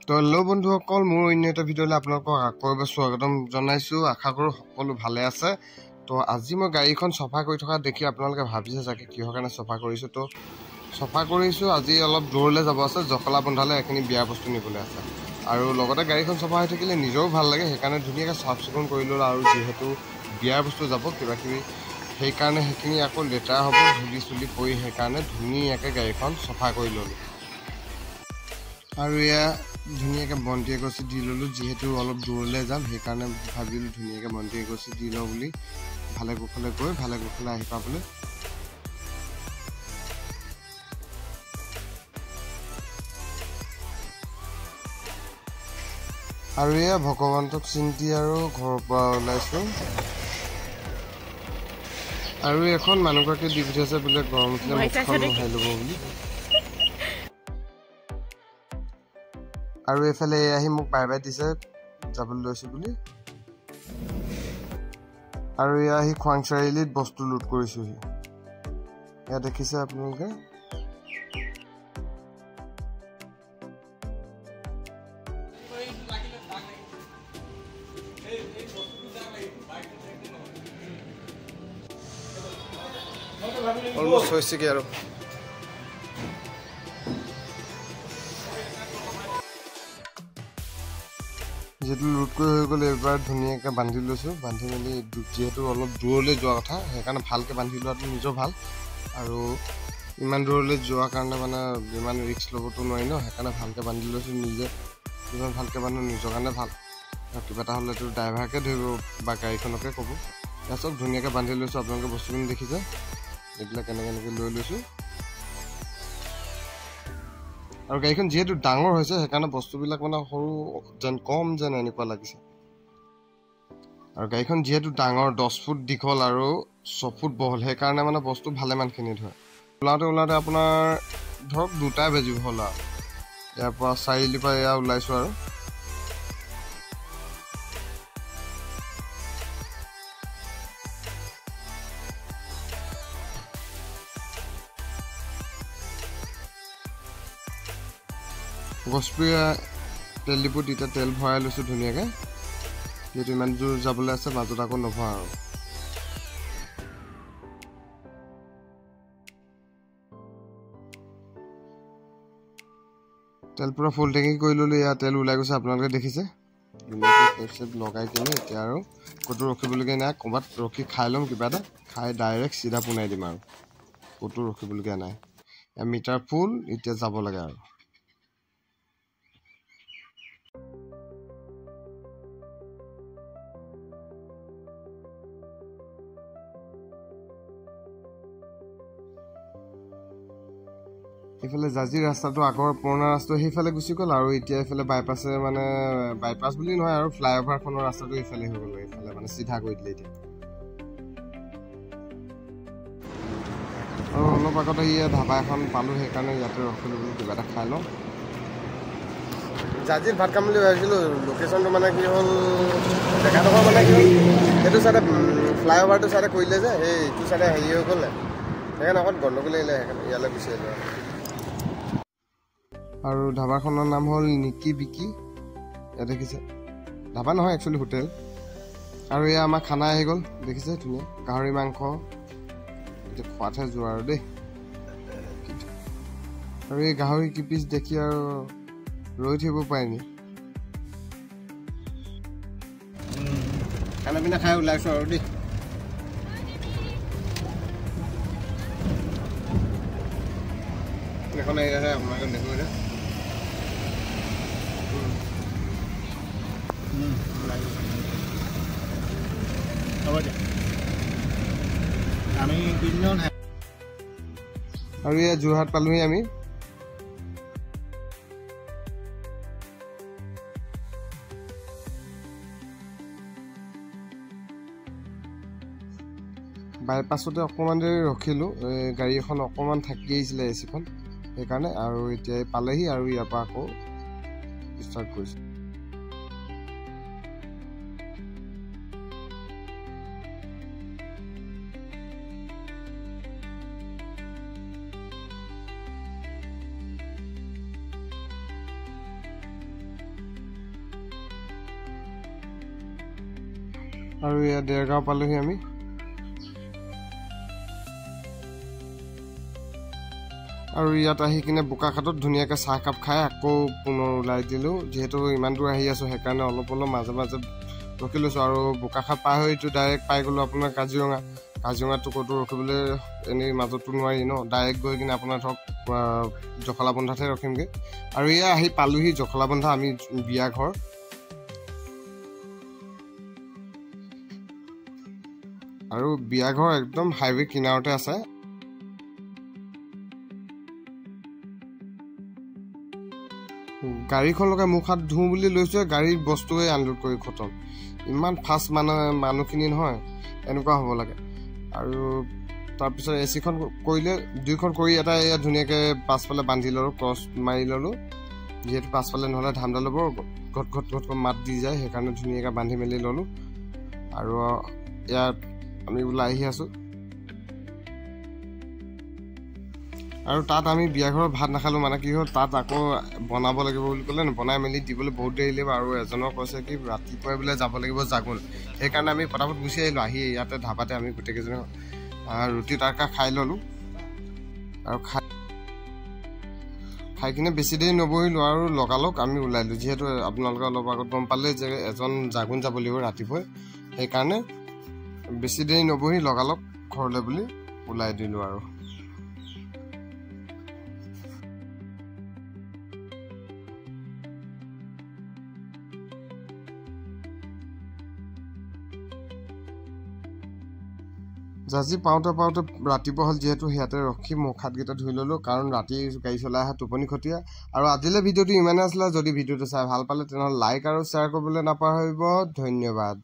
তো হেল্ল' বন্ধুসকল, মোৰ অন্য এটা ভিডিঅ'লৈ আপোনালোকক আকৌ এবাৰ স্বাগতম জনাইছোঁ। আশা কৰোঁ সকলো ভালে আছে। তো আজি মই গাড়ীখন চফা কৰি থকা দেখি আপোনালোকে ভাবিছে চাগে কিহৰ কাৰণে চফা কৰিছোঁ। তো চফা কৰিছোঁ, আজি অলপ দূৰলৈ যাব আছে, জখলা বন্ধালৈ এইখিনি বিয়াৰ বস্তু নিবলৈ আছে। আৰু লগতে গাড়ীখন চফা হৈ থাকিলে নিজেও ভাল লাগে, সেইকাৰণে ধুনীয়াকৈ চাফ চিকুণ কৰি ল'লোঁ। আৰু যিহেতু বিয়াৰ বস্তু যাব কিবাকিবি, সেইকাৰণে সেইখিনি আকৌ লেতেৰা হ'ব, ধূলি চুলি পৰি, সেইকাৰণে ধুনীয়াকৈ গাড়ীখন চফা কৰি ল'লোঁ। আৰু এয়া ধুনীয়াকৈ বন্তি এগছি দি ল'লোঁ, যিহেতু অলপ দূৰলৈ যাম, সেইকাৰণে ভাবিলোঁ ধুনীয়াকৈ বন্তি এগছি দি লওঁ বুলি। ভালে কুশলে গৈ ভালে কুশলে আহি পাবলৈ। আৰু এয়া ভগৱন্তক চিন্তি আৰু ঘৰৰ পৰা ওলাইছোঁ। আৰু এখন মানুহগৰাকী দি পঠিয়াইছে বোলে গৰম উঠিলে মুখখন মোহাৰি ল'ব বুলি। আৰু এইফালে আহি মোক বাই বাই দিছে যাবলৈ লৈছোঁ বুলি। আৰু এয়া আহি খোৱাং চাৰিআলিত বস্তু লুট কৰিছোঁহি। এয়া দেখিছে আপোনালোকে। অলমষ্ট হৈছেগৈ আৰু যিহেতু লুট কৰি হৈ গ'ল, এইবাৰ ধুনীয়াকৈ বান্ধি লৈছোঁ। বান্ধি মেলি যিহেতু অলপ দূৰলৈ যোৱা কথা, সেইকাৰণে ভালকৈ বান্ধি লোৱাটো নিজৰ ভাল। আৰু ইমান দূৰলৈ যোৱাৰ কাৰণে মানে ইমান ৰিস্ক ল'বতো নোৱাৰি ন, সেইকাৰণে ভালকৈ বান্ধি লৈছোঁ। নিজে যিমান ভালকৈ বান্ধো নিজৰ কাৰণে ভাল। আৰু কিবা এটা হ'লেতো ড্ৰাইভাৰকে ধৰিব বা গাড়ীখনকে ক'ব। এয়া চব ধুনীয়াকৈ বান্ধি লৈছোঁ। আপোনালোকে বস্তুখিনি দেখিছে, এইবিলাক এনেকৈ লৈ লৈছোঁ। আৰু গাড়ীখন যিহেতু ডাঙৰ হৈছে, সেইকাৰণে বস্তুবিলাক মানে সৰু যেন কম যেন এনেকুৱা লাগিছে। আৰু গাড়ীখন যিহেতু ডাঙৰ, 10 ফুট দীঘল আৰু 6 ফুট বহল, সেইকাৰণে মানে বস্তু ভালেমানখিনি ধৰে। ওলাওঁতে আপোনাৰ ধৰক 2টাই বাজিব হ'ল। আৰু ইয়াৰ পৰা চাৰিআলিৰ পৰা এয়া ওলাইছোঁ আৰু গছপুৰীয়া তেল ডিপুত এতিয়া তেল ভৰাই লৈছোঁ ধুনীয়াকৈ। যিহেতু ইমান দূৰ যাবলৈ আছে, মাজত আকৌ নভৰা আৰু তেল পূৰা ফুল টেংকি কৰি ল'লোঁ। এয়া তেল ওলাই গৈছে, আপোনালোকে দেখিছে। ধুনীয়াকৈ চেপ লগাই কিনে এতিয়া আৰু ক'তো ৰখিবলগীয়া নাই। ক'ৰবাত ৰখি খাই ল'ম, কিবা এটা খাই ডাইৰেক্ট চিধা পোনাই দিম আৰু ক'তো ৰখিবলগীয়া নাই। মিটাৰ ফুল, এতিয়া যাব লাগে আৰু এইফালে জাজি ৰাস্তাটো আগৰ পুৰণা ৰাস্তাটো সেইফালে গুচি গ'ল। আৰু এতিয়া এইফালে বাইপাছে মানে বাইপাছ বুলি নহয় আৰু ফ্লাইঅভাৰখনৰ ৰাস্তাটো এইফালে হৈ গ'ল। এইফালে মানে চিধা কৰি দিলে এতিয়া। আৰু অলপ আগতে ইয়াত ধাবা এখন পালোঁ, সেইকাৰণে ইয়াতে ৰখিলোঁ বুলি কিবা এটা খাই লওঁ। জাজিত ভাত খাম বুলি ভাবিছিলোঁ। লোকেশ্যনটো মানে কি হ'ল, জেগাডোখৰ মানে কি হ'ল, সেইটো চাইডে ফ্লাইঅভাৰটো চাইডে কৰিলে যে, সেইটো চাইডে হেৰি হৈ গ'লে, সেইকাৰণে অকণ গণ্ডগোল আহিলে, সেইকাৰণে ইয়ালৈ গুচি আহিলোঁ। আৰু ধাবাখনৰ নাম হ'ল নিকি বিকি। ইয়াত দেখিছে, ধাবা নহয় একচুৱেলি হোটেল। আৰু এয়া আমাৰ খানা আহি গ'ল, দেখিছে ধুনীয়া গাহৰি মাংস। এতিয়া খোৱাতহে যোৱা আৰু দেই। আৰু এই গাহৰি কিপিচ দেখি আৰু ৰৈ থাকিব পাৰিনি। খানা পিনা খাই ওলাইছোঁ আৰু দেই। এখন আহিলে আপোনালোকে দেখুৱাই দে। আমি 3জন। আৰু এয়া যোৰহাট পালোহি আমি। বাইপাছতে অকণমান দেৰি ৰখিলোঁ। গাড়ী এখন অকণমান থাকি আহিছিলে এচিখন, সেইকাৰণে। আৰু এতিয়া পালেহি আৰু ইয়াৰ পৰা আকৌ ষ্টাৰ্ট কৰিছোঁ। আৰু ইয়া দেৰগাঁও পালোহি আমি। আৰু ইয়াত আহি কিনে বোকাখাটত ধুনীয়াকৈ চাহকাপ খাই আকৌ পুনৰ ওলাই দিলোঁ। যিহেতু ইমান দূৰ আহি আছোঁ সেইকাৰণে অলপ মাজে মাজে ৰখি লৈছোঁ। আৰু বোকাখাট পাৰ হৈ এইটো ডাইৰেক্ট পাই গ'লোঁ আপোনাৰ কাজিৰঙা। কাজিৰঙাততো ক'তো ৰখিবলৈ এনেই মাজতো নোৱাৰি ন, ডাইৰেক্ট গৈ কিনে আপোনাৰ ধৰক জখলাবন্ধাতহে ৰখিমগৈ। আৰু এয়া আহি পালোহি জখলাবন্ধা, আমি বিয়া ঘৰ। আৰু বিয়া ঘৰ একদম হাইৱে কিনাৰতে আছে। গাড়ীখন লগাই মুখ হাত ধুওঁ বুলি লৈছোঁ, গাড়ীৰ বস্তুৱে আনলোড কৰি খতম। ইমান ফাষ্ট মানুহখিনি নহয়, এনেকুৱা হ'ব লাগে। আৰু তাৰপিছত এচিখন কৰিলে, দুইখন কৰি এটা এয়া ধুনীয়াকৈ পাছফালে বান্ধি ল'লোঁ, ক্ৰছ মাৰি ল'লোঁ। যিহেতু পাছফালে নহ'লে ধামডাল ল'ব ঘট ঘট ঘট মাত দি যায়, সেইকাৰণে ধুনীয়াকৈ বান্ধি মেলি ল'লোঁ। আৰু ইয়াত আমি ওলাই আহি আছোঁ। আৰু তাত আমি বিয়া ঘৰত ভাত নাখালোঁ, মানে কি হ'ল তাত আকৌ বনাব লাগিব বুলি ক'লে, বনাই মেলি দিবলৈ বহুত দেৰি লাগিব। আৰু এজনৰ কৈছে কি ৰাতিপুৱাই বোলে যাব লাগিব জাগোন, সেইকাৰণে আমি পটাপট গুচি আহিলোঁ। আহি ইয়াতে ধাবাতে আমি গোটেইকেইজনে ৰুটি তাৰকা খাই ল'লোঁ। আৰু খাই কিনে বেছি দেৰি নবহিলোঁ আৰু লগালগ আমি ওলাই দিলোঁ। যিহেতু আপোনালোকে অলপ আগত গম পালে যে এজন জাগোন যাব লাগিব ৰাতিপুৱাই, সেইকাৰণে বেছি দেৰি নবহি লগালগ ঘৰলৈ বুলি ওলাই দিলোঁ। আৰু জাজি পাওঁতে ৰাতিপুৱা হ'ল, যিহেতু সিয়াতে ৰখি মুখ হাতকেইটা ধুই ল'লোঁ, কাৰণ ৰাতি গাড়ী চলাই অহা টোপনি খটীয়া। আৰু আজিলৈ ভিডিঅ'টো ইমানে আছিলে। যদি ভিডিঅ'টো চাই ভাল পালে তেনেহ'লে লাইক আৰু শ্বেয়াৰ কৰিবলৈ নাপাহৰিব। ধন্যবাদ।